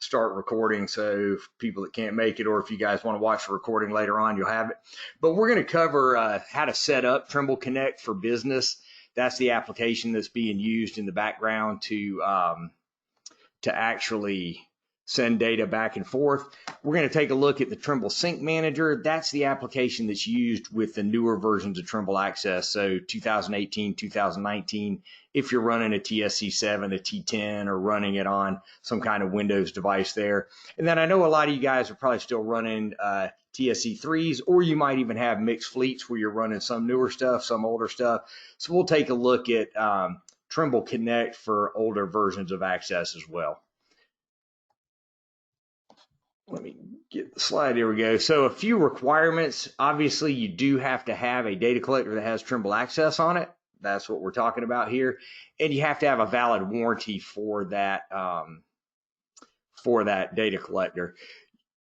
start recording. So people that can't make it, or if you guys want to watch the recording later on, you'll have it. But we're going to cover how to set up Trimble Connect for business. That's the application that's being used in the background to actually send data back and forth. We're going to take a look at the Trimble Sync Manager. That's the application that's used with the newer versions of Trimble Access. So 2018, 2019, if you're running a TSC7, a T10, or running it on some kind of Windows device there. And then I know a lot of you guys are probably still running TSC3s, or you might even have mixed fleets where you're running some newer stuff, some older stuff. So we'll take a look at Trimble Connect for older versions of Access as well. Let me get the slide. Here we go. So a few requirements. Obviously, you do have to have a data collector that has Trimble Access on it. That's what we're talking about here. And you have to have a valid warranty for that data collector.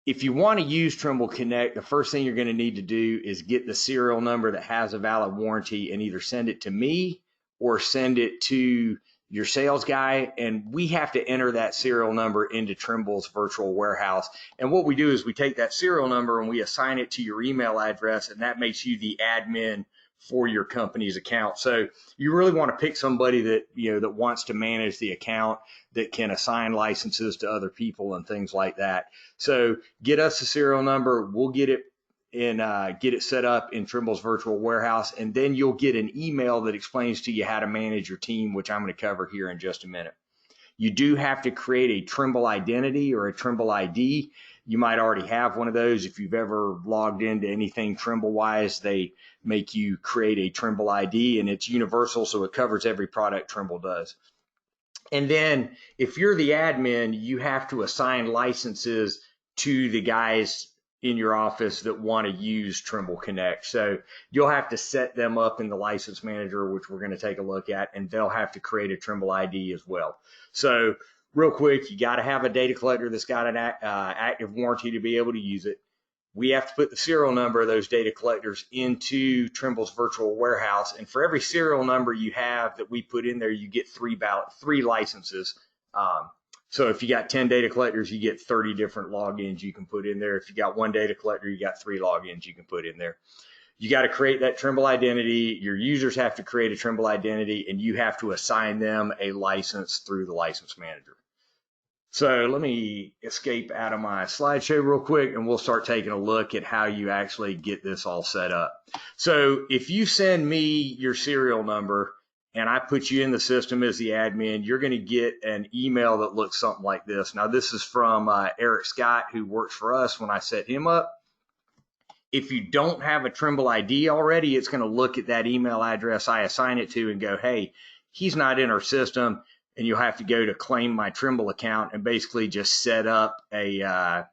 If you want to use Trimble Connect, the first thing you're going to need to do is get the serial number that has a valid warranty and either send it to me or send it to your sales guy, and we have to enter that serial number into Trimble's virtual warehouse. And what we do is we take that serial number and we assign it to your email address, and that makes you the admin for your company's account. So you really want to pick somebody that, that wants to manage the account, that can assign licenses to other people and things like that. So get us the serial number, we'll get it and get it set up in Trimble's virtual warehouse, and then you'll get an email that explains to you how to manage your team, which I'm going to cover here in just a minute. You do have to create a Trimble identity or a Trimble ID. You might already have one of those. If you've ever logged into anything Trimble-wise, they make you create a Trimble ID, and it's universal, so it covers every product Trimble does. And then if you're the admin, you have to assign licenses to the guys in your office that want to use Trimble Connect. So you'll have to set them up in the license manager, which we're going to take a look at, and they'll have to create a Trimble ID as well. So real quick, you got to have a data collector that's got an active warranty to be able to use it. We have to put the serial number of those data collectors into Trimble's virtual warehouse. And for every serial number you have that we put in there, you get three licenses. So if you got 10 data collectors, you get 30 different logins you can put in there. If you got one data collector, you got 3 logins you can put in there. You got to create that Trimble identity. Your users have to create a Trimble identity, and you have to assign them a license through the license manager. So let me escape out of my slideshow real quick, and we'll start taking a look at how you actually get this all set up. So if you send me your serial number, and I put you in the system as the admin, you're going to get an email that looks something like this. Now, this is from Eric Scott, who works for us when I set him up. If you don't have a Trimble ID already, it's going to look at that email address I assign it to and go, hey, he's not in our system, and you'll have to go to claim my Trimble account and basically just set up a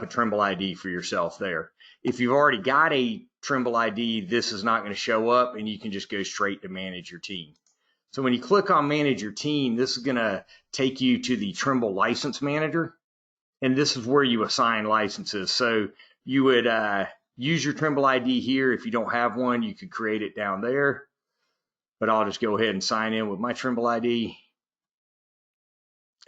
Trimble ID for yourself there. If you've already got a Trimble ID, this is not going to show up, and you can just go straight to manage your team. So when you click on manage your team, this is going to take you to the Trimble license manager, and this is where you assign licenses. So you would use your Trimble ID here. If you don't have one, you could create it down there, but I'll just go ahead and sign in with my Trimble ID.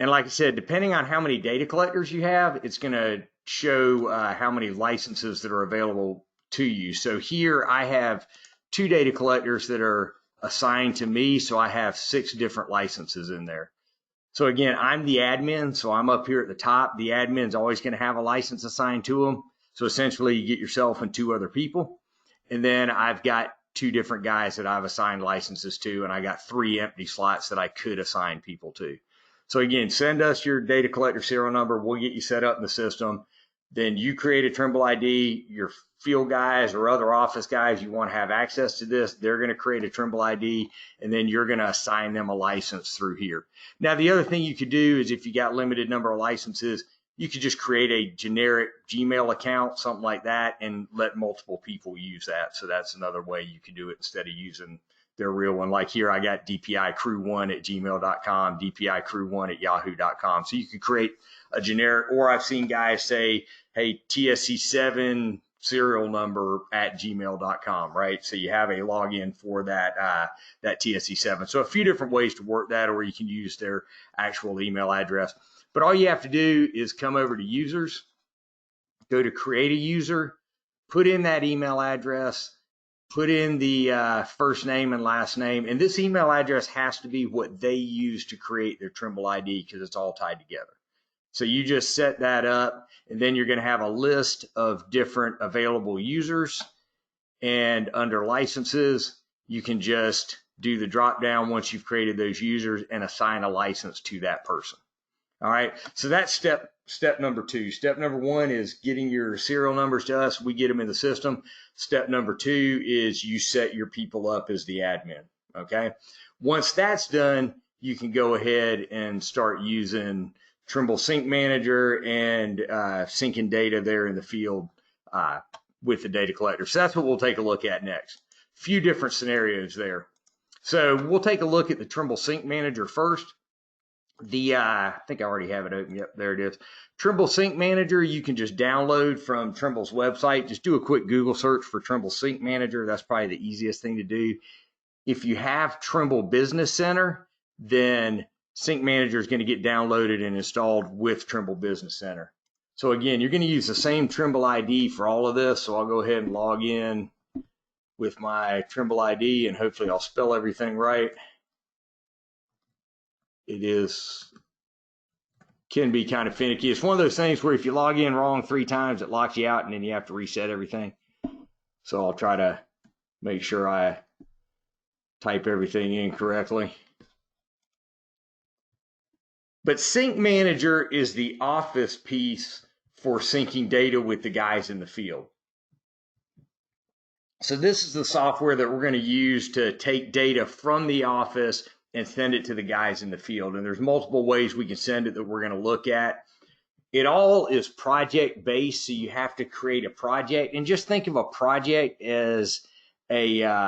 And like I said, depending on how many data collectors you have, it's going to show how many licenses that are available to you. So here I have 2 data collectors that are assigned to me, so I have 6 different licenses in there. So again, I'm the admin, so I'm up here at the top. The admin's always going to have a license assigned to them. So essentially you get yourself and 2 other people. And then I've got 2 different guys that I've assigned licenses to, and I got 3 empty slots that I could assign people to. So again, send us your data collector serial number. We'll get you set up in the system. Then you create a Trimble ID. Your field guys or other office guys, you want to have access to this, they're going to create a Trimble ID, and then you're going to assign them a license through here. Now, the other thing you could do is if you got limited number of licenses, you could just create a generic Gmail account, something like that, and let multiple people use that. So that's another way you can do it instead of using their real one. Like here, I got dpicrew1@gmail.com, dpicrew1@yahoo.com. So you could create a generic, or I've seen guys say, hey, TSC7 serial number @gmail.com, right? So you have a login for that TSC7. So a few different ways to work that, or you can use their actual email address. But all you have to do is come over to users, go to create a user, put in that email address, put in the first name and last name, and this email address has to be what they use to create their Trimble ID because it's all tied together. So you just set that up, and then you're going to have a list of different available users, and under licenses, you can just do the drop down once you've created those users and assign a license to that person. All right, so that's step number 2. Step number 1 is getting your serial numbers to us. We get them in the system. Step number 2 is you set your people up as the admin. Okay, once that's done, you can go ahead and start using Trimble Sync Manager and syncing data there in the field with the data collector. So that's what we'll take a look at next. Few different scenarios there. So we'll take a look at the Trimble Sync Manager first. I think I already have it open. Yep, there it is. Trimble Sync Manager, you can just download from Trimble's website. Just do a quick Google search for Trimble Sync Manager. That's probably the easiest thing to do. If you have Trimble Business Center, then Sync Manager is going to get downloaded and installed with Trimble Business Center. So again, you're going to use the same Trimble ID for all of this. So I'll go ahead and log in with my Trimble ID, and hopefully I'll spell everything right. It can be kind of finicky. It's one of those things where if you log in wrong 3 times, it locks you out and then you have to reset everything. So I'll try to make sure I type everything in correctly. But Sync Manager is the office piece for syncing data with the guys in the field. So this is the software that we're going to use to take data from the office and send it to the guys in the field. And there's multiple ways we can send it that we're going to look at. It all is project based, so you have to create a project. And just think of a project as a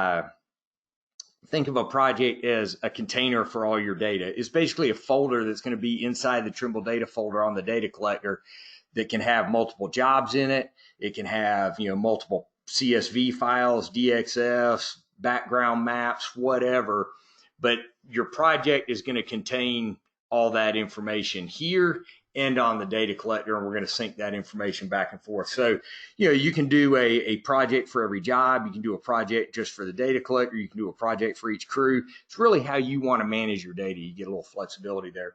container for all your data. It's basically a folder that's going to be inside the Trimble data folder on the data collector that can have multiple jobs in it. It can have, multiple CSV files, DXFs, background maps, whatever. But your project is going to contain all that information here and on the data collector, and we're going to sync that information back and forth. So, you can do a project for every job. You can do a project just for the data collector. You can do a project for each crew. It's really how you want to manage your data. You get a little flexibility there.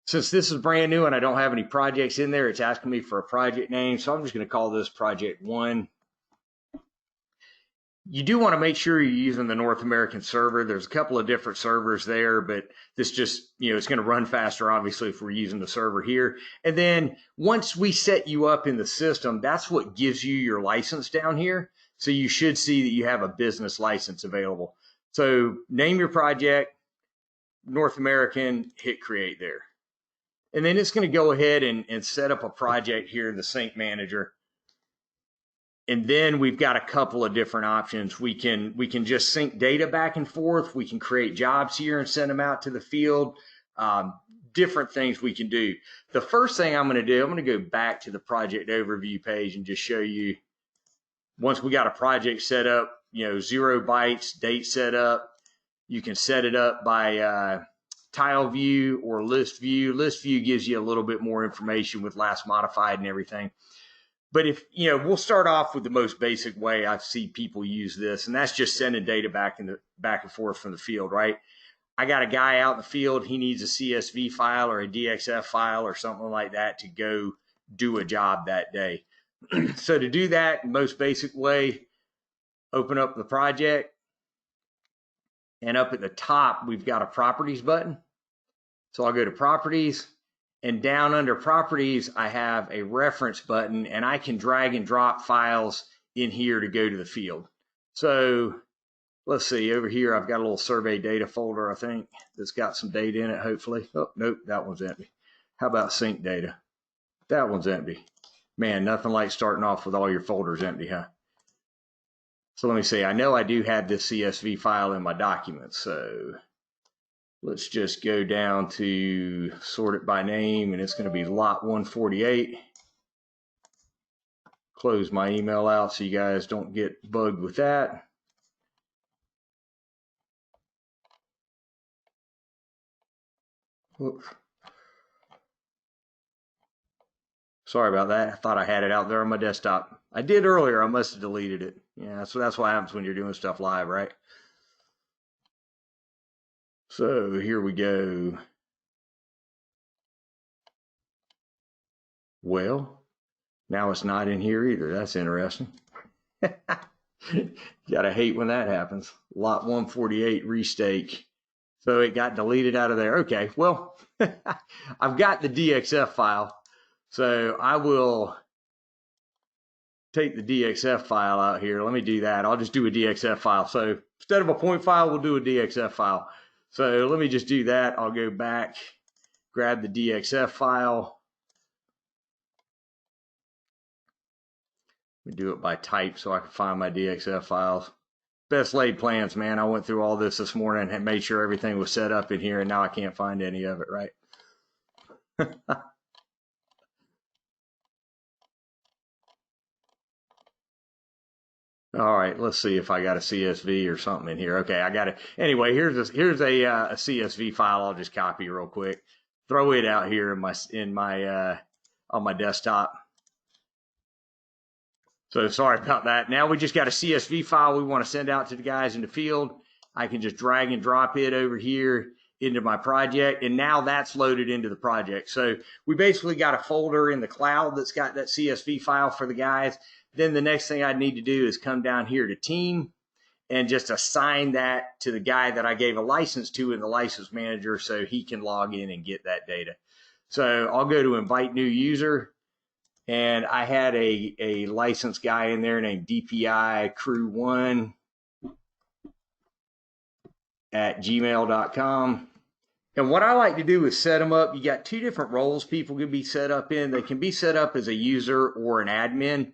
Since this is brand new and I don't have any projects in there, it's asking me for a project name. So I'm just going to call this Project 1. You do want to make sure you're using the North American server. There's a couple of different servers there, but this just, it's going to run faster, obviously, if we're using the server here. And then once we set you up in the system, that's what gives you your license down here. So you should see that you have a business license available. So name your project, North American, hit create there. And then it's going to go ahead and set up a project here in the Sync Manager. And then we've got a couple of different options. We can just sync data back and forth. We can create jobs here and send them out to the field. Different things we can do. The first thing I'm going to do, I'm going to go back to the project overview page and just show you, once we got a project set up, 0 bytes, date set up, you can set it up by tile view or list view. List view gives you a little bit more information with last modified and everything. But if, we'll start off with the most basic way I see people use this, and that's just sending data back and forth from the field, right? I got a guy out in the field, he needs a CSV file or a DXF file or something like that to go do a job that day. So to do that, most basic way, open up the project, and up at the top, we've got a properties button. So I'll go to properties. And down under properties, I have a reference button, and I can drag and drop files in here to go to the field. So let's see, over here, I've got a little survey data folder, I think, that's got some data in it, hopefully. Oh, nope, that one's empty. How about sync data? That one's empty. Man, nothing like starting off with all your folders empty, huh? So let me see, I know I do have this CSV file in my documents, so let's just go down to sort it by name, and it's going to be lot 148. Close my email out so you guys don't get bugged with that. Oops. Sorry about that. I thought I had it out there on my desktop. I did earlier. I must have deleted it. Yeah, so that's what happens when you're doing stuff live, right? So here we go. Well, now it's not in here either. That's interesting. Gotta hate when that happens. Lot 148 restake. So it got deleted out of there. Okay, well, I've got the DXF file. So I will take the DXF file out here. Let me do that. I'll just do a DXF file. So instead of a point file, we'll do a DXF file. So let me just do that. I'll go back, grab the DXF file. We do it by type so I can find my DXF files. Best laid plans, man. I went through all this morning and made sure everything was set up in here, and now I can't find any of it, right? All right, let's see if I got a CSV or something in here. Okay, I got it. Anyway, here's a CSV file. I'll just copy real quick, throw it out here in my on my desktop. So sorry about that. Now we just got a CSV file we want to send out to the guys in the field. I can just drag and drop it over here into my project, and now that's loaded into the project. So we basically got a folder in the cloud that's got that CSV file for the guys. Then the next thing I need to do is come down here to team and just assign that to the guy that I gave a license to in the license manager so he can log in and get that data. So I'll go to invite new user. And I had a licensed guy in there named DPI Crew 1 at gmail.com. And what I like to do is set them up. You got two different roles people can be set up in. They can be set up as a user or an admin.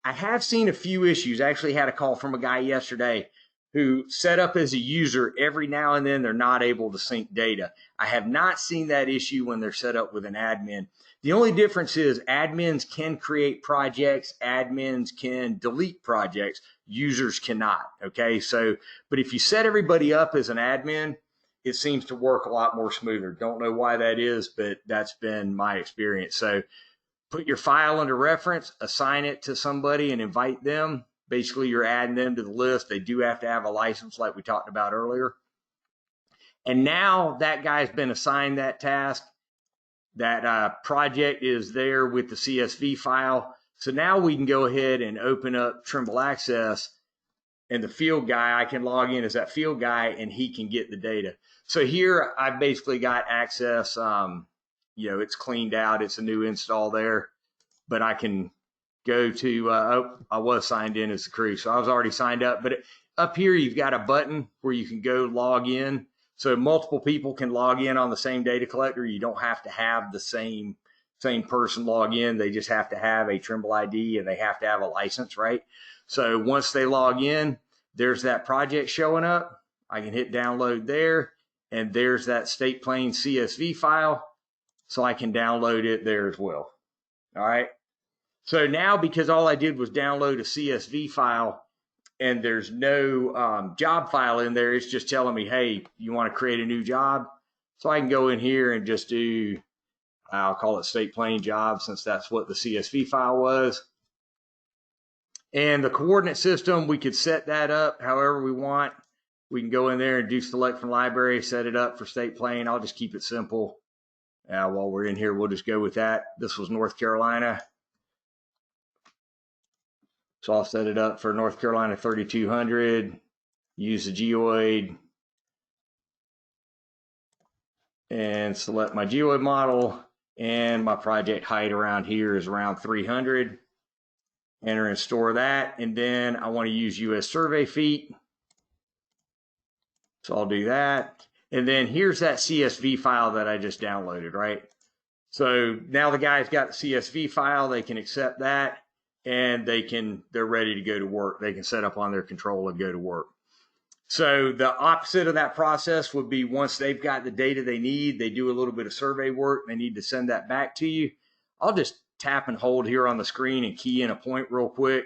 I have seen a few issues. I actually had a call from a guy yesterday who set up as a user. Every now and then they're not able to sync data. I have not seen that issue when they're set up with an admin. The only difference is admins can create projects, admins can delete projects, users cannot, okay? So, but if you set everybody up as an admin, it seems to work a lot more smoother. Don't know why that is, but that's been my experience. So put your file under reference, assign it to somebody and invite them. Basically, you're adding them to the list. They do have to have a license like we talked about earlier. And now that guy's been assigned that task. That project is there with the CSV file. So now we can go ahead and open up Trimble Access, and the field guy, I can log in as that field guy and he can get the data. So here I've basically got access, it's cleaned out. It's a new install there, but I can go to, I was signed in as the crew. So I was already signed up, but up here you've got a button where you can go log in. So multiple people can log in on the same data collector. You don't have to have the same person log in. They just have to have a Trimble ID and they have to have a license, right? So once they log in, there's that project showing up. I can hit download there, and there's that state plane CSV file. So I can download it there as well. All right. So now, because all I did was download a CSV file, and there's no job file in there, it's just telling me, hey, you want to create a new job? So I can go in here and just do, I'll call it state plane job, since that's what the CSV file was. And the coordinate system, we could set that up however we want. We can go in there and do select from library, set it up for state plane. I'll just keep it simple. While we're in here, we'll just go with that. This was North Carolina. So I'll set it up for North Carolina 3200, use the geoid, and select my geoid model, and my project height around here is around 300. Enter and store that, and then I want to use US survey feet. So I'll do that. And then here's that CSV file that I just downloaded, right? So now the guy's got the CSV file, they can accept that, and they're ready to go to work. They can set up on their control and go to work. So the opposite of that process would be, once they've got the data they need, they do a little bit of survey work, they need to send that back to you. I'll just tap and hold here on the screen and key in a point real quick.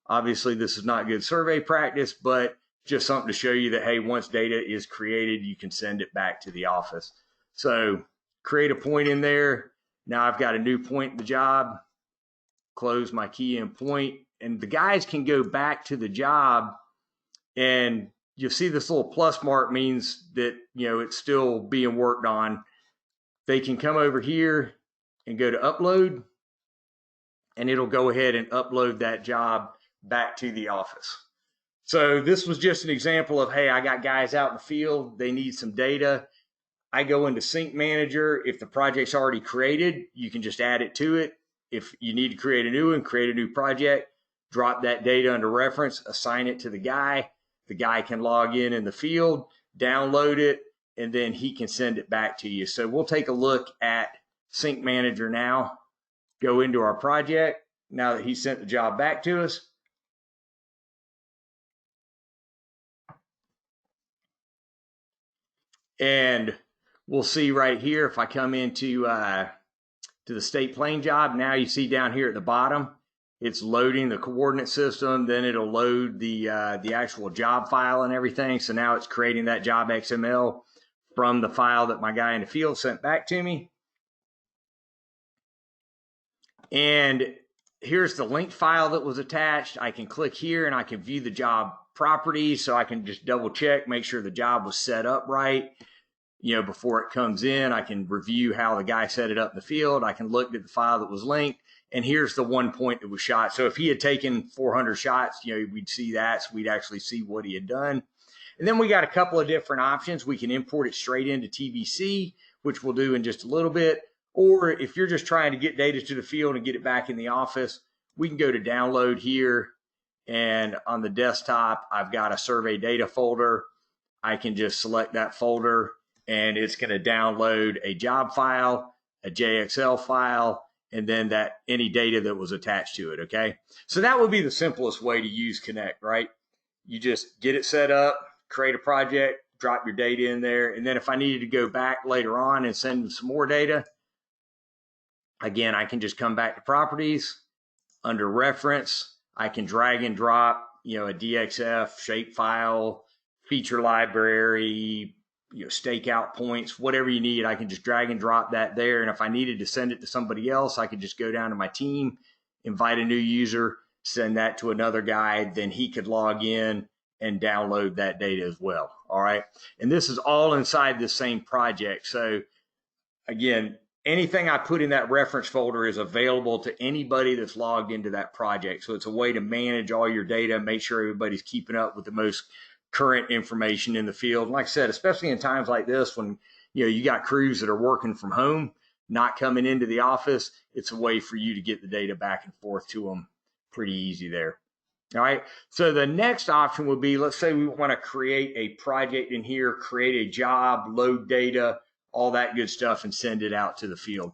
Obviously, this is not good survey practice, but just something to show you that, hey, once data is created, you can send it back to the office. So create a point in there. Now I've got a new point in the job. close my key in point, and the guys can go back to the job, and you'll see this little plus mark means that, you know, it's still being worked on. They can come over here and go to upload, and it'll go ahead and upload that job back to the office. So this was just an example of, hey, I got guys out in the field, they need some data. I go into Sync Manager. If the project's already created, you can just add it to it. If you need to create a new one, create a new project, drop that data under reference, assign it to the guy. The guy can log in the field, download it, and then he can send it back to you. So we'll take a look at Sync Manager now, go into our project now that he sent the job back to us. And we'll see right here, if I come into to the state plane job, now you see down here at the bottom, it's loading the coordinate system, then it'll load the actual job file and everything. So now it's creating that job XML from the file that my guy in the field sent back to me. And here's the linked file that was attached. I can click here and I can view the job properties, so I can just double check, make sure the job was set up right. You know, before it comes in, I can review how the guy set it up in the field. I can look at the file that was linked, and here's the 1 point that was shot. So if he had taken 400 shots, you know, we'd see that, so we'd actually see what he had done. And then we got a couple of different options. We can import it straight into TBC, which we'll do in just a little bit. Or if you're just trying to get data to the field and get it back in the office, we can go to download here. And on the desktop, I've got a survey data folder. I can just select that folder, and it's going to download a job file, a JXL file, and then that any data that was attached to it. Okay. So that would be the simplest way to use Connect, right? You just get it set up, create a project, drop your data in there. And then if I needed to go back later on and send some more data, again, I can just come back to properties under reference. I can drag and drop, you know, a DXF shape file, feature library, you know, stakeout points, whatever you need. I can just drag and drop that there. And if I needed to send it to somebody else, I could just go down to my team, invite a new user, send that to another guy, then he could log in and download that data as well. All right. And this is all inside the same project. So again, anything I put in that reference folder is available to anybody that's logged into that project. So it's a way to manage all your data, make sure everybody's keeping up with the most current information in the field. And like I said, especially in times like this, when, you know, you got crews that are working from home, not coming into the office, it's a way for you to get the data back and forth to them pretty easy there. All right. So the next option would be, let's say we want to create a project in here, create a job, load data, all that good stuff, and send it out to the field.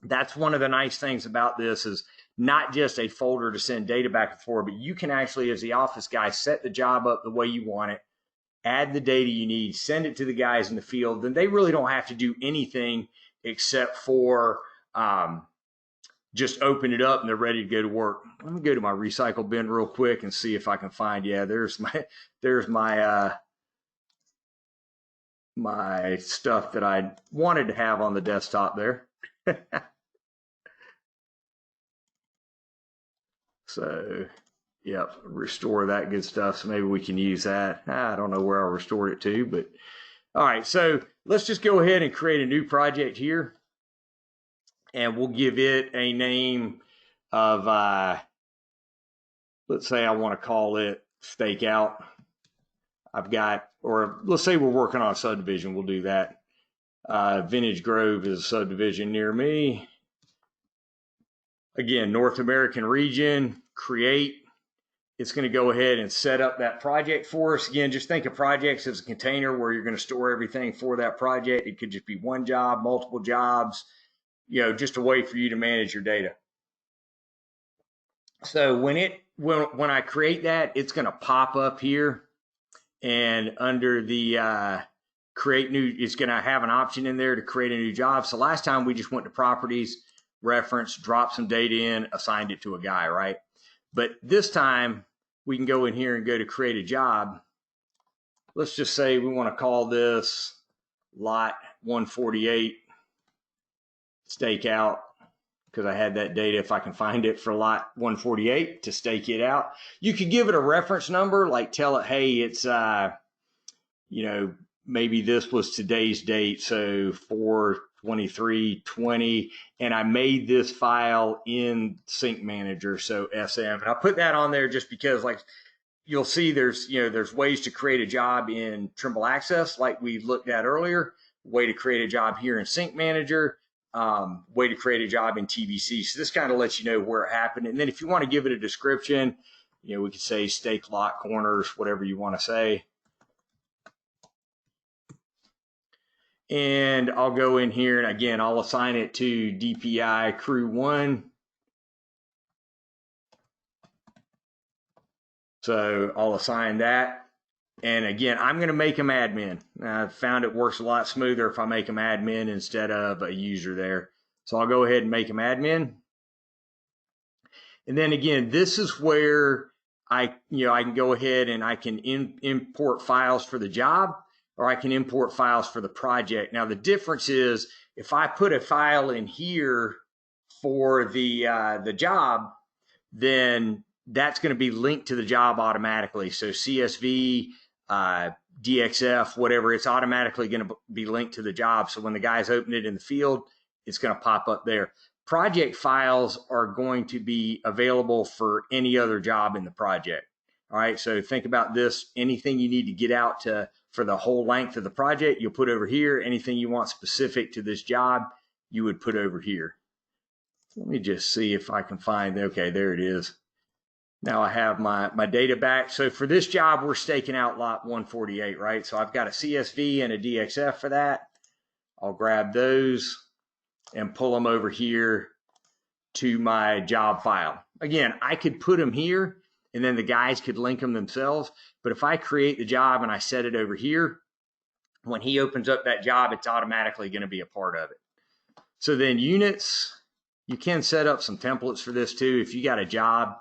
That's one of the nice things about this, is not just a folder to send data back and forth, but you can actually, as the office guy, set the job up the way you want it, add the data you need, send it to the guys in the field. Then they really don't have to do anything except for just open it up and they're ready to go to work. Let me go to my recycle bin real quick and see if I can find, yeah, there's my my stuff that I wanted to have on the desktop there. So, yep, restore that good stuff. So maybe we can use that. I don't know where I'll restore it to, but all right. So let's just go ahead and create a new project here, and we'll give it a name of, let's say I want to call it Stakeout. I've got, or let's say we're working on a subdivision. We'll do that. Vintage Grove is a subdivision near me. Again, North American region, create. It's going to go ahead and set up that project for us. Again, just think of projects as a container where you're going to store everything for that project. It could just be one job, multiple jobs, you know, just a way for you to manage your data. So when I create that, it's going to pop up here, and under the create new, it's going to have an option in there to create a new job. So last time we just went to properties, reference, dropped some data in, assigned it to a guy, right? But this time we can go in here and go to create a job. Let's just say we want to call this lot 148 Stakeout. because I had that data, if I can find it, for lot 148 to stake it out. You could give it a reference number, like tell it, hey, it's, you know, maybe this was today's date, so 4/23/20, and I made this file in Sync Manager, so SM. And I put that on there just because, like, you'll see there's, you know, there's ways to create a job in Trimble Access, like we looked at earlier, way to create a job here in Sync Manager, way to create a job in TBC. So this kind of lets you know where it happened. And then if you want to give it a description, you know, we could say stake lot corners, whatever you want to say. And I'll go in here, and again, I'll assign it to DPI crew 1. So I'll assign that. And again, I'm going to make them admin. I've found it works a lot smoother if I make them admin instead of a user there. So I'll go ahead and make them admin. And then again, this is where I can go ahead and I can import files for the job, or I can import files for the project. Now the difference is, if I put a file in here for the job, then that's going to be linked to the job automatically. So CSV, DXF, whatever, it's automatically going to be linked to the job. So when the guys open it in the field, it's going to pop up there. Project files are going to be available for any other job in the project. All right, so think about this. Anything you need to get out for the whole length of the project, you'll put over here. Anything you want specific to this job, you would put over here. Let me just see if I can find, okay, there it is. Now I have my data back. So for this job, we're staking out lot 148, right? So I've got a CSV and a DXF for that. I'll grab those and pull them over here to my job file. Again, I could put them here and then the guys could link them themselves. But if I create the job and I set it over here, when he opens up that job, it's automatically going to be a part of it. So then units, you can set up some templates for this too. If you got a job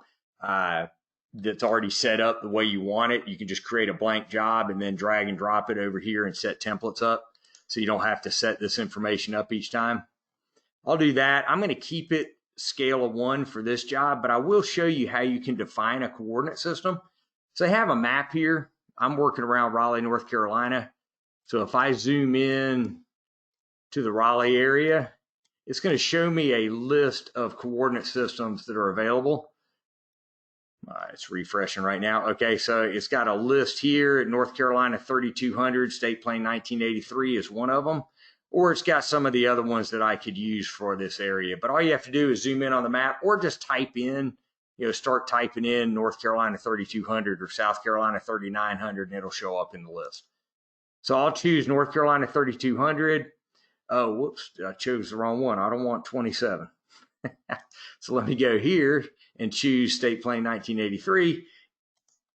that's already set up the way you want it, you can just create a blank job and then drag and drop it over here and set templates up, so you don't have to set this information up each time. I'll do that. I'm going to keep it scale of 1 for this job, but I will show you how you can define a coordinate system. So I have a map here. I'm working around Raleigh, North Carolina. So if I zoom in to the Raleigh area, it's going to show me a list of coordinate systems that are available. It's refreshing right now. Okay, so it's got a list here at North Carolina 3200, State Plane 1983 is one of them, or it's got some of the other ones that I could use for this area. But all you have to do is zoom in on the map, or just type in, start typing in North Carolina 3200 or South Carolina 3900, and it'll show up in the list. So I'll choose North Carolina 3200. Oh, whoops, I chose the wrong one. I don't want 27. So let me go here and choose State Plane 1983.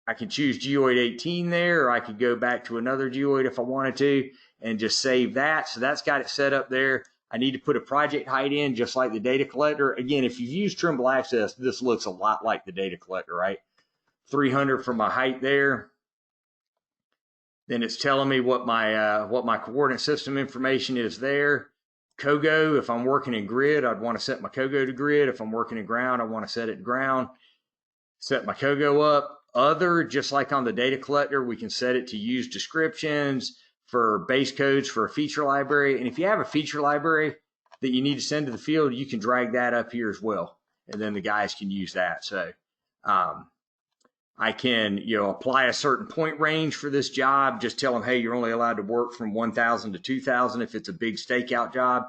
I can choose geoid 18 there, or I could go back to another geoid if I wanted to and just save that. So that's got it set up there. I need to put a project height in just like the data collector. Again, if you've used Trimble Access, this looks a lot like the data collector, right? 300 for my height there. Then it's telling me what my coordinate system information is there. Kogo, if I'm working in grid, I'd want to set my Kogo to grid. If I'm working in ground, I want to set it to ground. Set my Kogo up. Other, just like on the data collector, we can set it to use descriptions for base codes for a feature library. And if you have a feature library that you need to send to the field, you can drag that up here as well. And then the guys can use that. So I can, apply a certain point range for this job. Just tell them, hey, you're only allowed to work from 1,000 to 2,000 if it's a big stakeout job.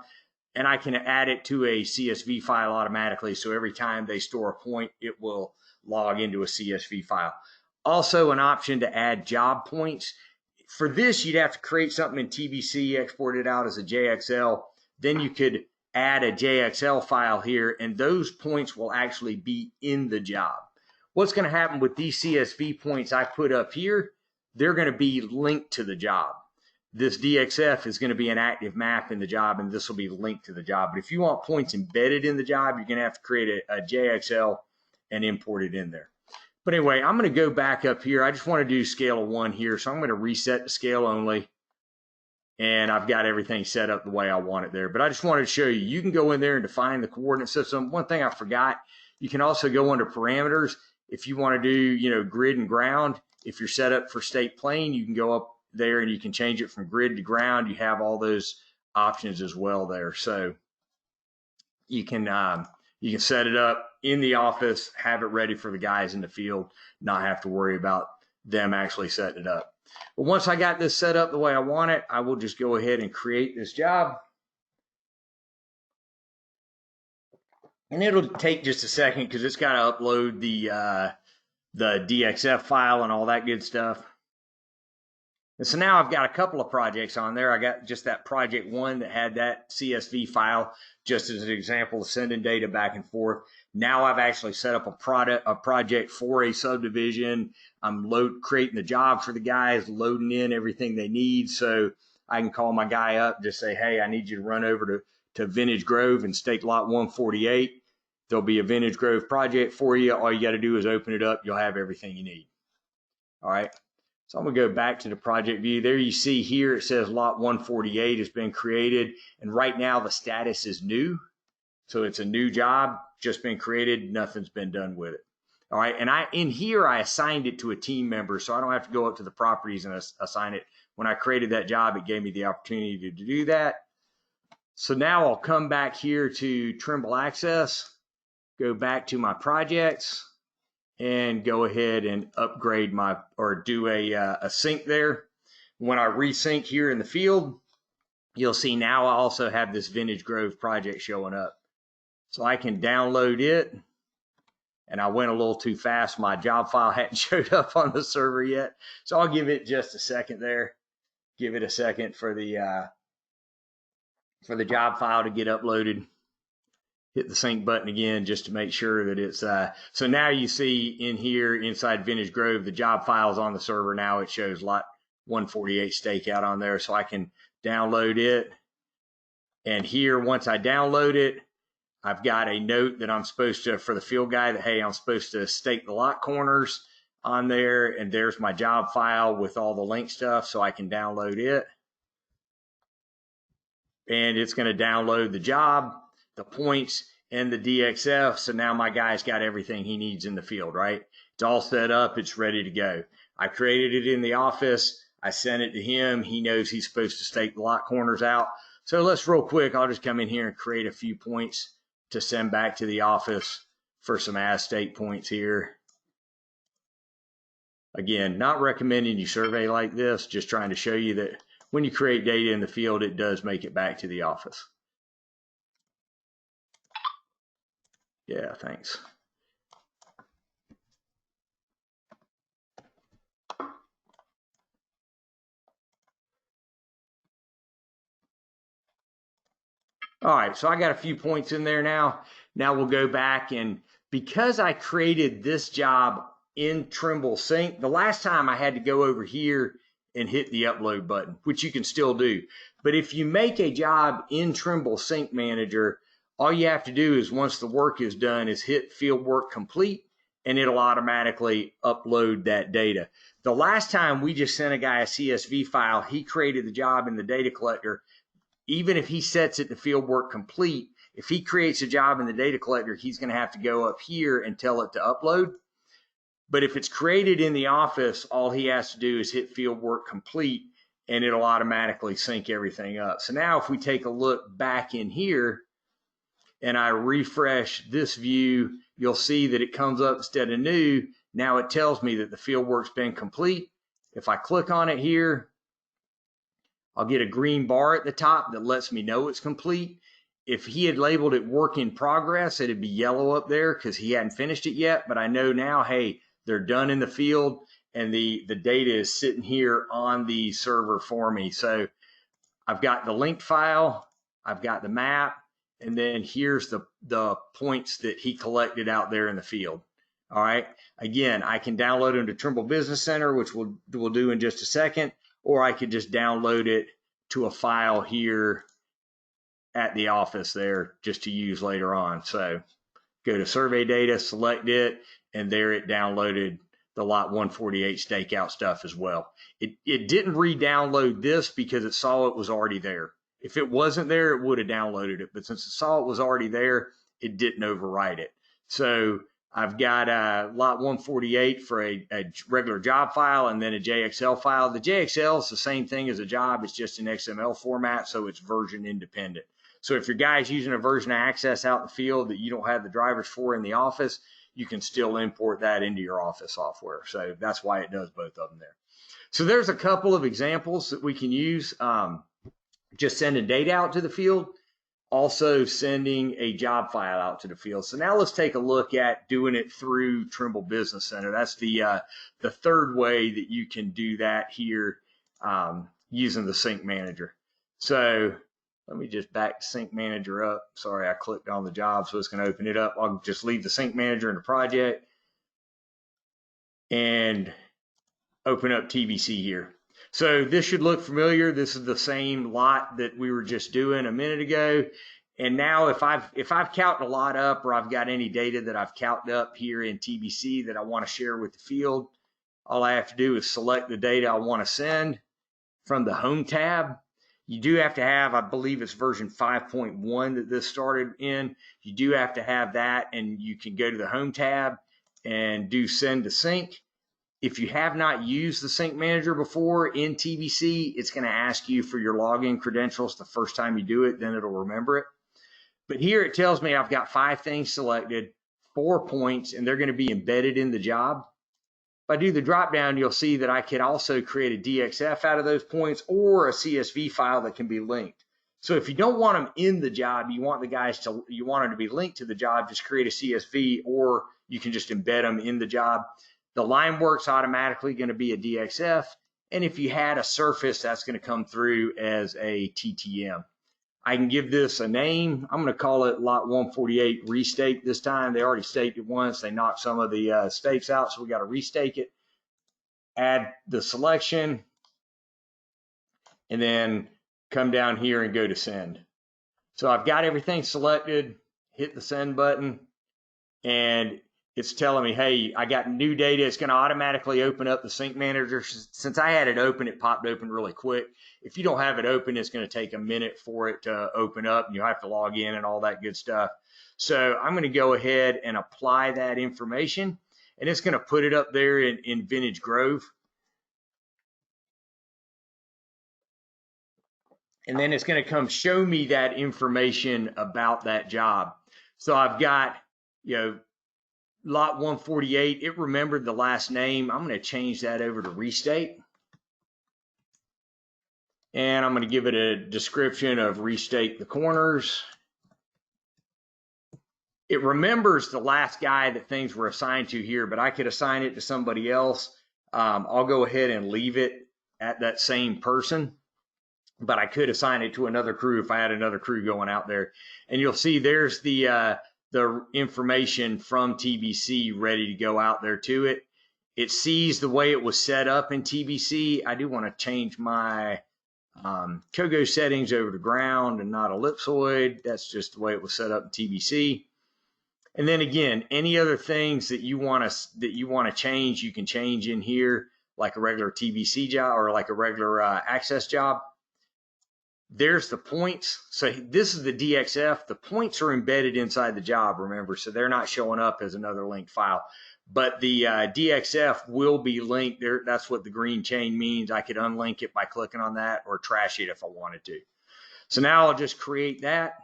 And I can add it to a CSV file automatically. So every time they store a point, it will log into a CSV file. Also an option to add job points. For this, you'd have to create something in TBC, export it out as a JXL. Then you could add a JXL file here, and those points will actually be in the job. What's going to happen with these CSV points I put up here, they're going to be linked to the job. This DXF is going to be an active map in the job, and this will be linked to the job. But if you want points embedded in the job, you're going to have to create a JXL and import it in there. But anyway, I'm going to go back up here. I just want to do scale of 1 here, so I'm going to reset to scale only. and I've got everything set up the way I want it there. But I just wanted to show you, you can go in there and define the coordinate system. One thing I forgot, you can also go under parameters. If you want to do, you know, grid and ground, if you're set up for state plane, you can go up there and you can change it from grid to ground. You have all those options as well there. So you can set it up in the office, have it ready for the guys in the field, not have to worry about them actually setting it up. But once I got this set up the way I want it, I will just go ahead and create this job. And it'll take just a second because it's got to upload the DXF file and all that good stuff. And so now I've got a couple of projects on there. I got just that project one that had that CSV file just as an example of sending data back and forth. Now I've actually set up a project for a subdivision. I'm creating the job for the guys, loading in everything they need. So I can call my guy up, just say, hey, I need you to run over to Vintage Grove and stake lot 148. There'll be a Vintage Grove project for you. All you got to do is open it up. You'll have everything you need. All right. So I'm going to go back to the project view. There you see here it says lot 148 has been created. And right now the status is new. So it's a new job, just been created. Nothing's been done with it. All right. And in here, I assigned it to a team member. So I don't have to go up to the properties and assign it. When I created that job, it gave me the opportunity to do that. So now I'll come back here to Trimble Access, go back to my projects, and go ahead and upgrade or do a sync there. When I resync here in the field, you'll see now I also have this Vintage Grove project showing up. So I can download it, and I went a little too fast. My job file hadn't showed up on the server yet. So I'll give it just a second there. Give it a second for the job file to get uploaded. Hit the sync button again just to make sure that it's so now you see in here inside Vintage Grove the job file's on the server. Now it shows lot 148 stakeout on there, so I can download it. And here, once I download it, I've got a note that I'm supposed to, for the field guy, that hey, I'm supposed to stake the lot corners on there, and there's my job file with all the link stuff, so I can download it. And it's going to download the job, the points, and the DXF. So now my guy's got everything he needs in the field, right? It's all set up. It's ready to go. I created it in the office. I sent it to him. He knows he's supposed to stake the lot corners out. So let's real quick, I'll just come in here and create a few points to send back to the office for some as stake points here. Again, not recommending you survey like this, just trying to show you that when you create data in the field, it does make it back to the office. Yeah, thanks. All right, so I got a few points in there now. Now we'll go back, and because I created this job in Trimble Sync, the last time I had to go over here and hit the upload button, which you can still do. But if you make a job in Trimble Sync Manager, all you have to do is once the work is done is hit field work complete, and it'll automatically upload that data. The last time we just sent a guy a CSV file, he created the job in the data collector. Even if he sets it to field work complete, if he creates a job in the data collector, he's going to have to go up here and tell it to upload. But if it's created in the office, all he has to do is hit field work complete, and it'll automatically sync everything up. So now if we take a look back in here and I refresh this view, you'll see that it comes up instead of new. Now it tells me that the field work's been complete. If I click on it here, I'll get a green bar at the top that lets me know it's complete. If he had labeled it work in progress, it'd be yellow up there because he hadn't finished it yet. But I know now, hey, they're done in the field, and the data is sitting here on the server for me. So I've got the linked file, I've got the map, and then here's the points that he collected out there in the field. All right. Again, I can download them to Trimble Business Center, which we'll do in just a second, or I could just download it to a file here at the office there just to use later on. So go to survey data, select it, and there it downloaded the lot 148 stakeout stuff as well. It didn't re-download this because it saw it was already there. If it wasn't there, it would have downloaded it. But since it saw it was already there, it didn't overwrite it. So I've got lot 148 for a regular job file and then a JXL file. The JXL is the same thing as a job. It's just in XML format, so it's version independent. So if your guy's using a version of Access out in the field that you don't have the drivers for in the office, you can still import that into your office software. So that's why it does both of them there. So there's a couple of examples that we can use. Just sending data out to the field, also sending a job file out to the field. So now let's take a look at doing it through Trimble Business Center. That's the third way that you can do that here using the Sync Manager. So let me just back the Sync Manager up. Sorry, I clicked on the job, so it's going to open it up. I'll just leave the Sync Manager in the project and open up TBC here. So this should look familiar. This is the same lot that we were just doing a minute ago. And now if I've calced a lot up, or I've got any data that I've calced up here in TBC that I want to share with the field, all I have to do is select the data I want to send from the Home tab. You do have to have, I believe it's version 5.1 that this started in. You do have to have that, and you can go to the Home tab and do Send to Sync. If you have not used the Sync Manager before in TBC, it's going to ask you for your login credentials the first time you do it, then it'll remember it. But here it tells me I've got 5 things selected, 4 points, and they're going to be embedded in the job. If I do the drop down, you'll see that I could also create a DXF out of those points or a CSV file that can be linked. So if you don't want them in the job, you want them to be linked to the job, just create a CSV, or you can just embed them in the job. The line work's automatically going to be a DXF. And if you had a surface, that's going to come through as a TTM. I can give this a name. I'm going to call it lot 148 restake this time. They already staked it once. They knocked some of the stakes out, so we got to restake it. Add the selection, and then come down here and go to send. So I've got everything selected, hit the send button, and it's telling me, hey, I got new data. It's going to automatically open up the Sync Manager. Since I had it open, it popped open really quick. If you don't have it open, it's going to take a minute for it to open up, and you'll have to log in and all that good stuff. So I'm going to go ahead and apply that information, and it's going to put it up there in Vintage Grove. And then it's going to come show me that information about that job. So I've got, lot 148, it remembered the last name. I'm going to change that over to restate. And I'm going to give it a description of restake the corners. It remembers the last guy that things were assigned to here, but I could assign it to somebody else. I'll go ahead and leave it at that same person, but I could assign it to another crew if I had another crew going out there. And you'll see there's the information from TBC ready to go out there to it. It sees the way it was set up in TBC. I do want to change my Kogo settings over to ground and not ellipsoid. That's just the way it was set up in TBC. And then again, any other things that you want to change, you can change in here, like a regular TBC job or like a regular Access job. There's the points. So this is the DXF. The points are embedded inside the job, remember, so they're not showing up as another linked file. But the DXF will be linked there. That's what the green chain means. I could unlink it by clicking on that or trash it if I wanted to. So now I'll just create that,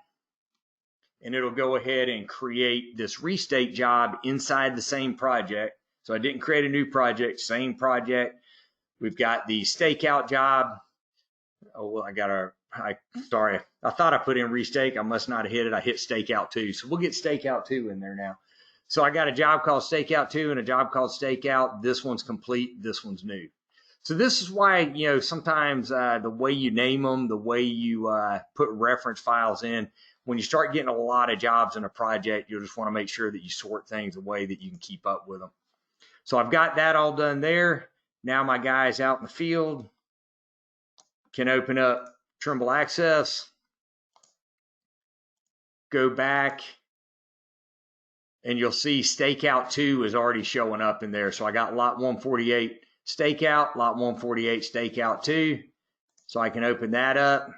and it'll go ahead and create this restate job inside the same project. So I didn't create a new project, same project. We've got the stakeout job. Oh, well, sorry, I thought I put in restake. I must not have hit it. I hit stakeout 2. So we'll get stakeout 2 in there now. So I got a job called stakeout 2 and a job called stakeout. This one's complete. This one's new. So this is why, sometimes the way you name them, the way you put reference files in, when you start getting a lot of jobs in a project, you'll just want to make sure that you sort things a way that you can keep up with them. So I've got that all done there. Now my guys out in the field can open up Trimble Access, go back and you'll see stakeout 2 is already showing up in there. So I got lot 148 stakeout, lot 148 stakeout 2. So I can open that up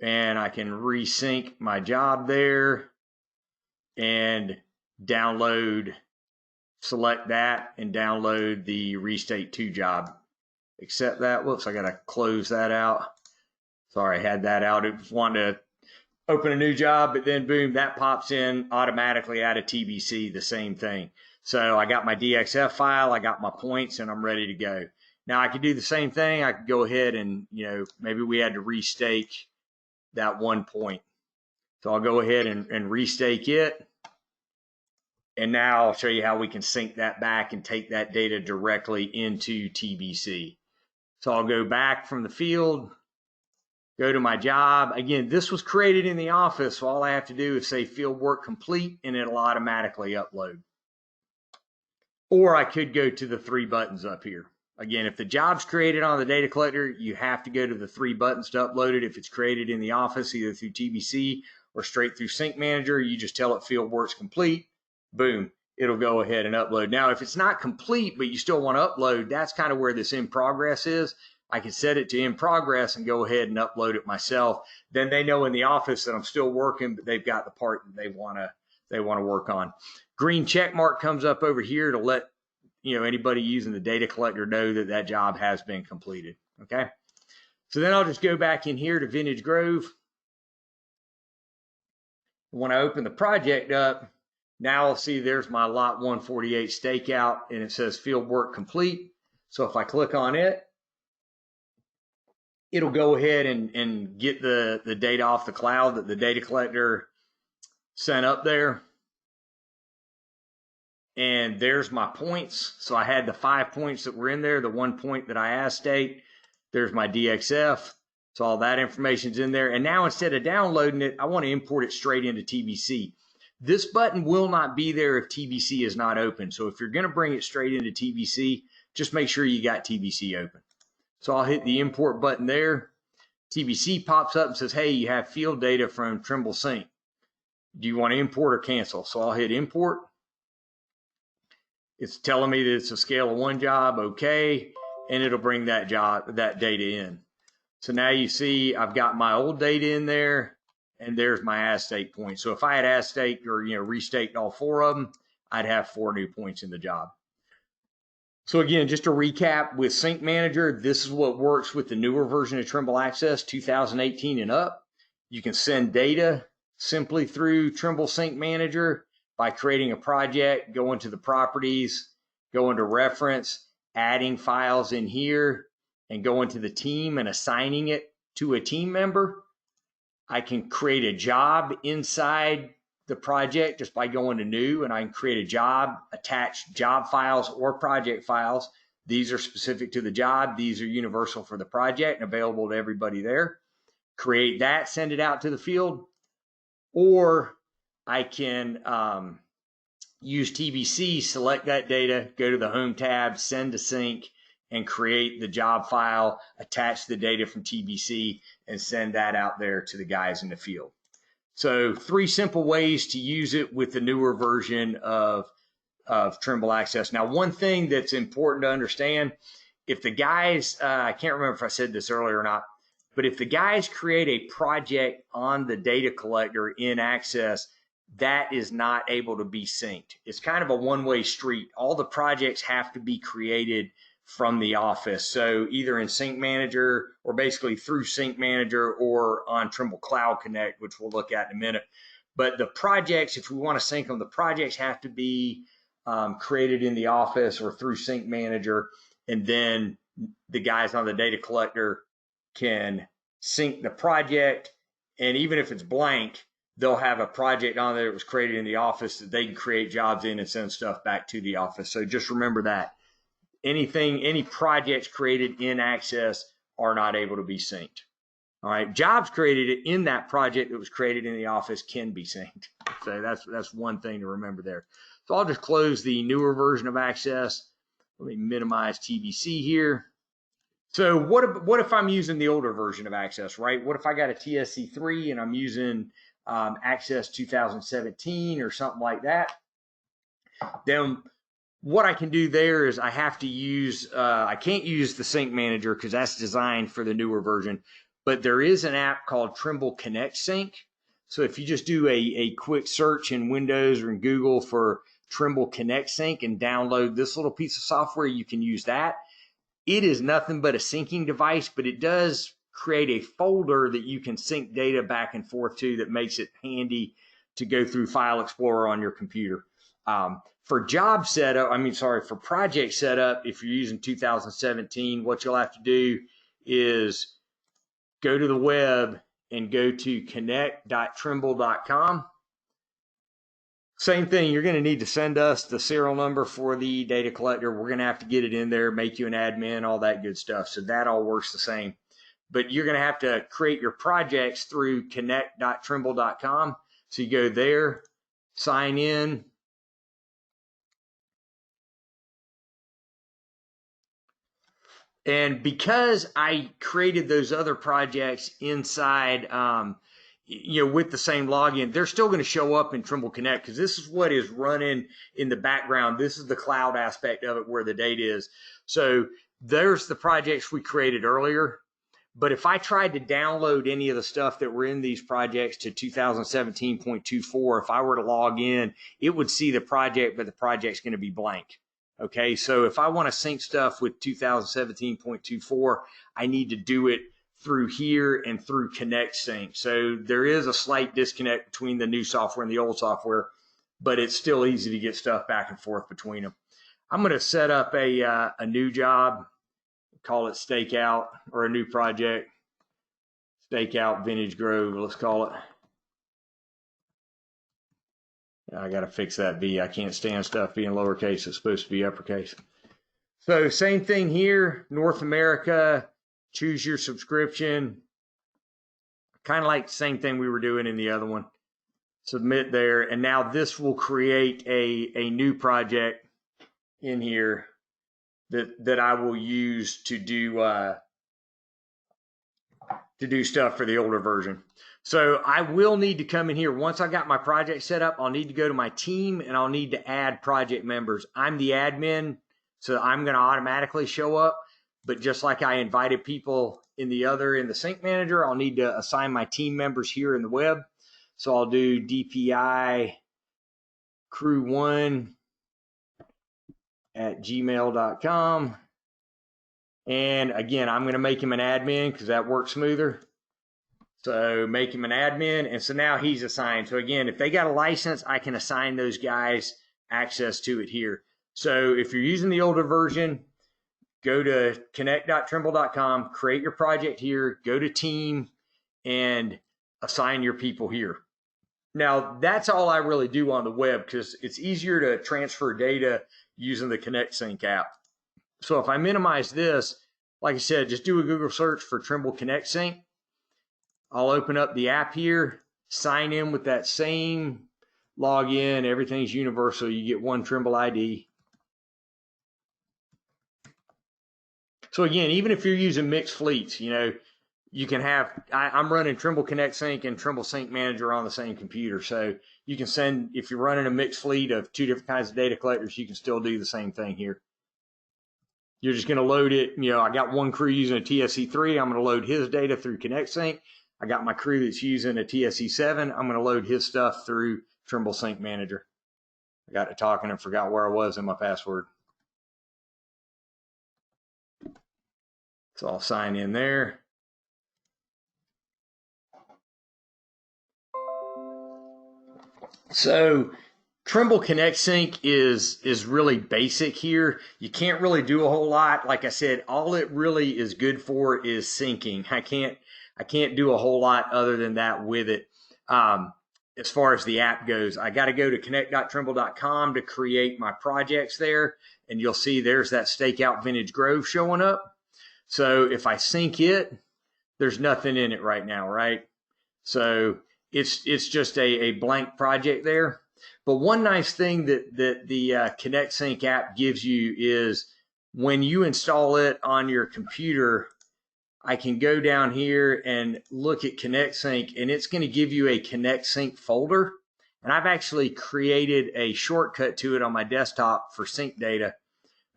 and I can resync my job there and download, select that and download the restate 2 job. Accept that. Whoops, I got to close that out. Sorry, I had that out. It was wanting to open a new job, but then boom, that pops in automatically out of TBC, the same thing. So I got my DXF file, I got my points, and I'm ready to go. Now I could do the same thing. I could go ahead and, maybe we had to restake that 1 point. So I'll go ahead and restake it. And now I'll show you how we can sync that back and take that data directly into TBC. So I'll go back from the field, go to my job. Again, this was created in the office, so all I have to do is say field work complete, and it'll automatically upload. Or I could go to the 3 buttons up here. Again, if the job's created on the data collector, you have to go to the 3 buttons to upload it. If it's created in the office, either through TBC or straight through Sync Manager, you just tell it field work's complete. Boom, it'll go ahead and upload. Now, if it's not complete, but you still want to upload, that's kind of where this in progress is. I can set it to in progress and go ahead and upload it myself. Then they know in the office that I'm still working, but they've got the part that they want to work on. Green check mark comes up over here to let anybody using the data collector know that that job has been completed. Okay. So then I'll just go back in here to Vintage Grove. When I open the project up, now I'll see there's my lot 148 stakeout, and it says field work complete. So if I click on it, it'll go ahead and get the data off the cloud that the data collector sent up there. And there's my points. So I had the 5 points that were in there, the 1 point that I state. There's my DXF. So all that information's in there. And now instead of downloading it, I want to import it straight into TBC. This button will not be there if TBC is not open. So if you're going to bring it straight into TBC, just make sure you got TBC open. So I'll hit the import button there. TBC pops up and says, hey, you have field data from Trimble Sync. Do you want to import or cancel? So I'll hit import. It's telling me that it's a scale of 1 job, okay, and it'll bring that data in. So now you see I've got my old data in there, and there's my as-state point. So if I had as-state or restaked all 4 of them, I'd have 4 new points in the job. So again, just to recap, with Sync Manager, this is what works with the newer version of Trimble Access 2018 and up. You can send data simply through Trimble Sync Manager by creating a project, go into the properties, go into reference, adding files in here, and go into the team and assigning it to a team member. I can create a job inside the project just by going to new, and I can create a job, attach job files or project files. These are specific to the job. These are universal for the project and available to everybody there. Create that, send it out to the field, or I can use TBC, select that data, go to the Home tab, send to Sync, and create the job file, attach the data from TBC, and send that out there to the guys in the field. So 3 simple ways to use it with the newer version of Trimble Access. Now, one thing that's important to understand, if the guys, I can't remember if I said this earlier or not, but if the guys create a project on the data collector in Access, that is not able to be synced. It's kind of a one-way street. All the projects have to be created from the office. So either in Sync Manager or basically through Sync Manager or on Trimble Cloud Connect, which we'll look at in a minute. But the projects, if we want to sync them, the projects have to be created in the office or through Sync Manager. And then the guys on the data collector can sync the project. And even if it's blank, they'll have a project on there that was created in the office that they can create jobs in and send stuff back to the office. So just remember that. Any projects created in Access are not able to be synced. All right, jobs created in that project that was created in the office can be synced. So that's one thing to remember there. So I'll just close the newer version of Access. Let me minimize TBC here. So what if I'm using the older version of Access, right? What if I got a TSC3 and I'm using Access 2017 or something like that, then what I can do there is I have to use, I can't use the Sync Manager because that's designed for the newer version, but there is an app called Trimble Connect Sync. So if you just do a quick search in Windows or in Google for Trimble Connect Sync and download this little piece of software, you can use that. It is nothing but a syncing device, but it does create a folder that you can sync data back and forth to that makes it handy to go through File Explorer on your computer. For job setup, for project setup, if you're using 2017, what you'll have to do is go to the web and go to connect.trimble.com. Same thing, you're going to need to send us the serial number for the data collector. We're going to have to get it in there, make you an admin, all that good stuff. So that all works the same. But you're going to have to create your projects through connect.trimble.com. So you go there, sign in. And because I created those other projects inside, with the same login, they're still going to show up in Trimble Connect because this is what is running in the background. This is the cloud aspect of it where the data is. So there's the projects we created earlier. But if I tried to download any of the stuff that were in these projects to 2017.24, if I were to log in, it would see the project, but the project's going to be blank. Okay, so if I want to sync stuff with 2017.24, I need to do it through here and through Connect Sync. So there is a slight disconnect between the new software and the old software, but it's still easy to get stuff back and forth between them. I'm going to set up a new job, call it Stakeout, or a new project, Stakeout Vintage Grove, let's call it. I got to fix that V. I can't stand stuff being lowercase. It's supposed to be uppercase. So same thing here, North America, choose your subscription. Kind of like the same thing we were doing in the other one. Submit there, and now this will create a new project in here that I will use to do stuff for the older version. So I will need to come in here. Once I got my project set up, I'll need to go to my team and I'll need to add project members. I'm the admin, so I'm going to automatically show up. But just like I invited people in the Sync Manager, I'll need to assign my team members here in the web. So I'll do DPI crew1 at gmail.com. And again, I'm going to make him an admin because that works smoother. So make him an admin, and so now he's assigned. So again, if they got a license, I can assign those guys access to it here. So if you're using the older version, go to connect.trimble.com, create your project here, go to team, and assign your people here. Now, that's all I really do on the web because it's easier to transfer data using the Connect Sync app. So if I minimize this, like I said, just do a Google search for Trimble Connect Sync. I'll open up the app here, sign in with that same login. Everything's universal. You get one Trimble ID. So again, even if you're using mixed fleets, you can have, I'm running Trimble Connect Sync and Trimble Sync Manager on the same computer. So you can send, if you're running a mixed fleet of two different kinds of data collectors, you can still do the same thing here. You're just going to load it. I got one crew using a TSC3. I'm going to load his data through Connect Sync. I got my crew that's using a TSC7. I'm going to load his stuff through Trimble Sync Manager. I got to talking and forgot where I was in my password. So I'll sign in there. So Trimble Connect Sync is really basic here. You can't really do a whole lot. Like I said, all it really is good for is syncing. I can't do a whole lot other than that with it. As far as the app goes, I got to go to connect.trimble.com to create my projects there. And you'll see there's that Stakeout Vintage Grove showing up. So if I sync it, there's nothing in it right now, right? So it's just a blank project there. But one nice thing that the Connect Sync app gives you is when you install it on your computer, I can go down here and look at Connect Sync, and it's going to give you a Connect Sync folder. And I've actually created a shortcut to it on my desktop for sync data.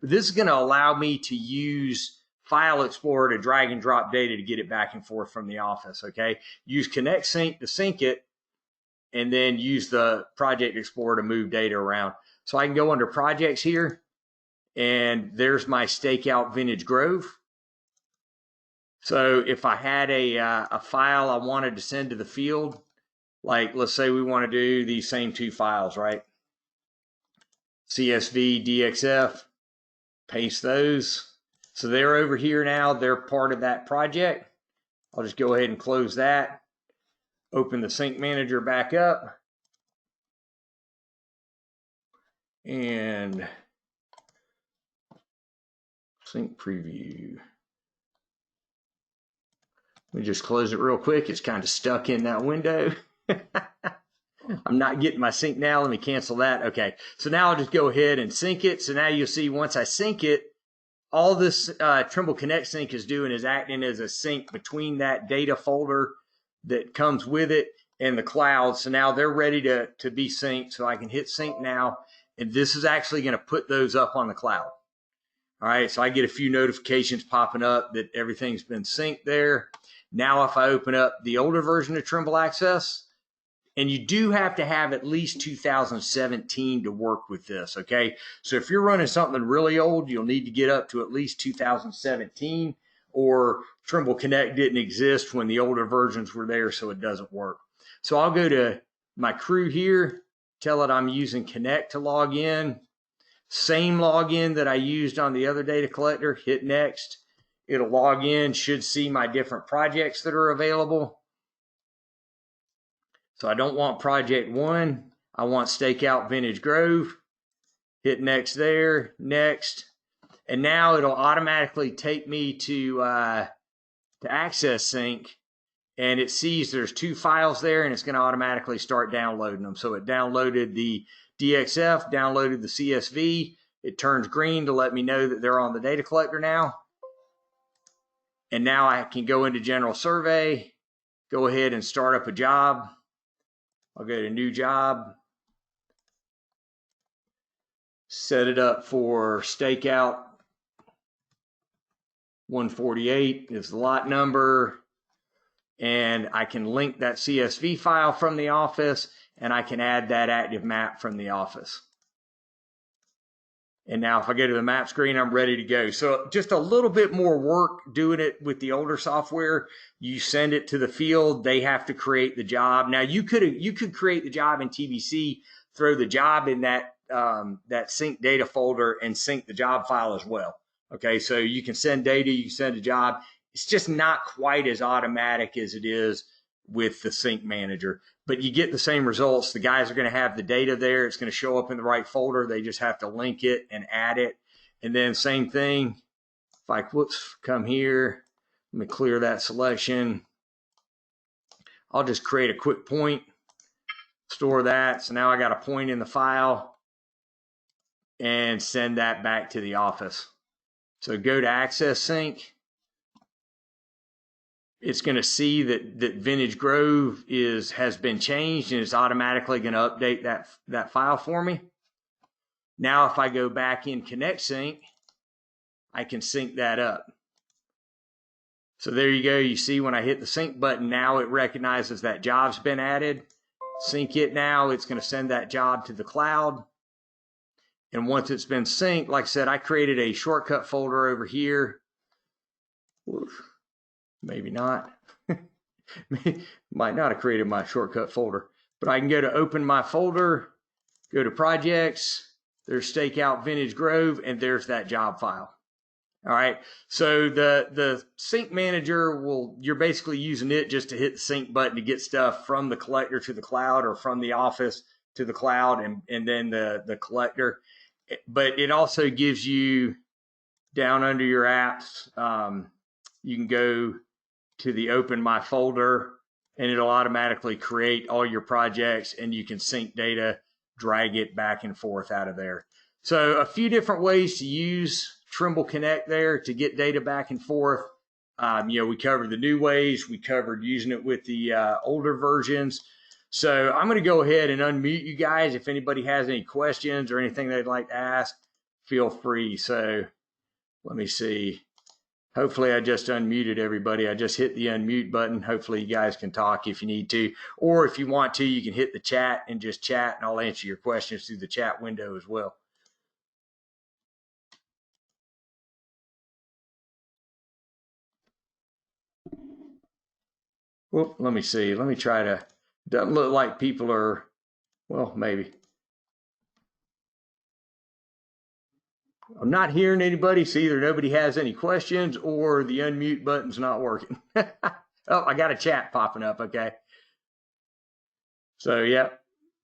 But this is going to allow me to use File Explorer to drag and drop data to get it back and forth from the office, okay? Use Connect Sync to sync it, and then use the Project Explorer to move data around. So I can go under Projects here, and there's my Stakeout Vintage Grove. So if I had a file I wanted to send to the field, like let's say we want to do these same two files, right? CSV, DXF, paste those. So they're over here now. They're part of that project. I'll just go ahead and close that. Open the Sync Manager back up. And Sync Preview. Let me just close it real quick. It's kind of stuck in that window. I'm not getting my sync now. Let me cancel that. Okay, so now I'll just go ahead and sync it. So now you'll see once I sync it, all this Trimble Connect sync is doing is acting as a sync between that data folder that comes with it and the cloud. So now they're ready to be synced. So I can hit sync now, and this is actually going to put those up on the cloud. All right, so I get a few notifications popping up that everything's been synced there. Now if I open up the older version of Trimble Access, and you do have to have at least 2017 to work with this, okay? So if you're running something really old, you'll need to get up to at least 2017, or Trimble Connect didn't exist when the older versions were there, so it doesn't work. So I'll go to my crew here, tell it I'm using Connect to log in. Same login that I used on the other data collector, hit next. It'll log in, should see my different projects that are available. So I don't want project 1. I want Stakeout Vintage Grove. Hit next there, next. And now it'll automatically take me to Access Sync. And it sees there's 2 files there, and it's going to automatically start downloading them. So it downloaded the DXF, downloaded the CSV. It turns green to let me know that they're on the data collector now. And now I can go into General Survey, go ahead and start up a job. I'll go to New Job, set it up for Stakeout 148 is the lot number, and I can link that CSV file from the office, and I can add that active map from the office. And now if I go to the map screen, I'm ready to go. So just a little bit more work doing it with the older software. You send it to the field, they have to create the job. Now you could create the job in TBC, throw the job in that sync data folder and sync the job file as well. Okay, so you can send data, you can send a job. It's just not quite as automatic as it is with the Sync Manager, but you get the same results. The guys are going to have the data there. It's going to show up in the right folder. They just have to link it and add it. And then same thing, if I come here, let me clear that selection. I'll just create a quick point, store that. So now I got a point in the file and send that back to the office. So go to Access Sync. It's going to see that Vintage Grove has been changed, and it's automatically going to update that file for me. Now if I go back in Connect Sync, I can sync that up. So there you go. You see when I hit the sync button, now it recognizes that job's been added. Sync it now. It's going to send that job to the cloud. And once it's been synced, like I said, I created a shortcut folder over here. Oof. Maybe not. Might not have created my shortcut folder, but I can go to open my folder, go to projects, there's Stakeout Vintage Grove, and there's that job file. All right, so the Sync Manager you're basically using it just to hit the sync button to get stuff from the collector to the cloud, or from the office to the cloud, and then the collector. But it also gives you, down under your apps, you can go to the Open My folder, and it'll automatically create all your projects, and you can sync data, drag it back and forth out of there. So a few different ways to use Trimble Connect there to get data back and forth. We covered the new ways. We covered using it with the older versions. So I'm going to go ahead and unmute you guys. If anybody has any questions or anything they'd like to ask, feel free. So let me see. Hopefully I just unmuted everybody. I just hit the unmute button. Hopefully you guys can talk if you need to, or if you want to, you can hit the chat and just chat, and I'll answer your questions through the chat window as well. Well, let me see. Let me try to, doesn't look like people are, well, maybe. I'm not hearing anybody, so either nobody has any questions or the unmute button's not working. Oh, I got a chat popping up. Okay. So, yeah,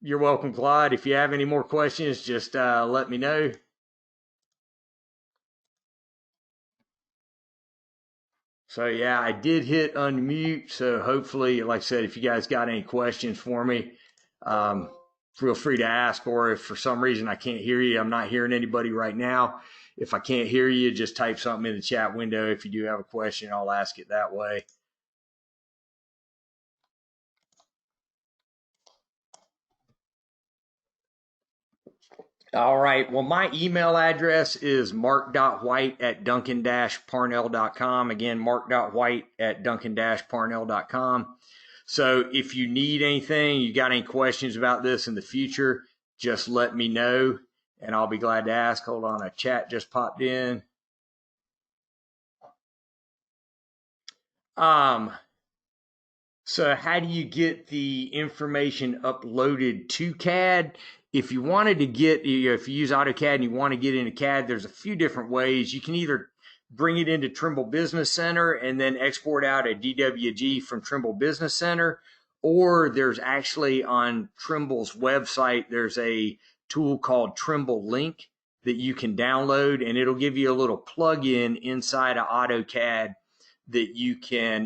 you're welcome, Clyde. If you have any more questions, just let me know. So, yeah, I did hit unmute. So hopefully, like I said, if you guys got any questions for me, feel free to ask. Or if for some reason I can't hear you, I'm not hearing anybody right now. If I can't hear you, just type something in the chat window. If you do have a question, I'll ask it that way. All right. Well, my email address is mark.white@duncan-parnell.com. Again, mark.white@duncan-parnell.com. So if you need anything, you got any questions about this in the future, just let me know and I'll be glad to ask. Hold on, a chat just popped in. So how do you get the information uploaded to CAD? If you wanted to get, if you use AutoCAD and you want to get into CAD, there's a few different ways. You can either bring it into Trimble Business Center and then export out a DWG from Trimble Business Center, or there's actually on Trimble's website, there's a tool called Trimble Link that you can download, and it'll give you a little plug-in inside of AutoCAD that you can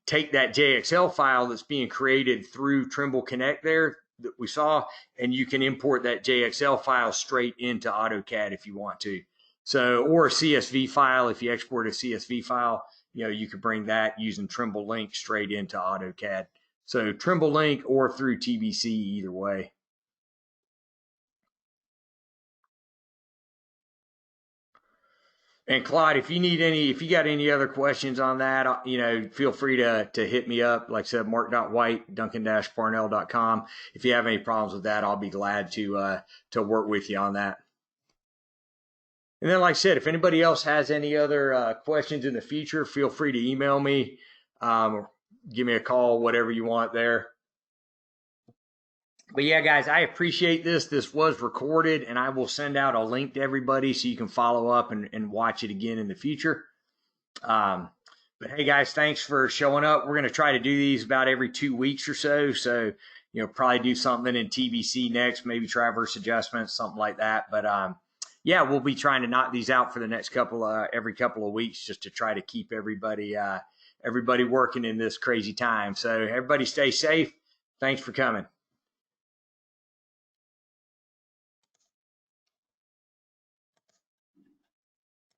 take that JXL file that's being created through Trimble Connect there that we saw, and you can import that JXL file straight into AutoCAD if you want to. So, or a CSV file, if you export a CSV file, you could bring that using Trimble Link straight into AutoCAD. So Trimble Link or through TBC, either way. And Clyde, if you got any other questions on that, feel free to hit me up. Like I said, mark.white, duncan-parnell.com. If you have any problems with that, I'll be glad to work with you on that. And then, like I said, if anybody else has any other questions in the future, feel free to email me, give me a call, whatever you want there. But yeah, guys, I appreciate this. This was recorded, and I will send out a link to everybody so you can follow up and watch it again in the future. But hey, guys, thanks for showing up. We're going to try to do these about every 2 weeks or so. So, probably do something in TBC next, maybe traverse adjustments, something like that. But yeah, we'll be trying to knock these out for the next every couple of weeks, just to try to keep everybody working in this crazy time. So everybody stay safe. Thanks for coming.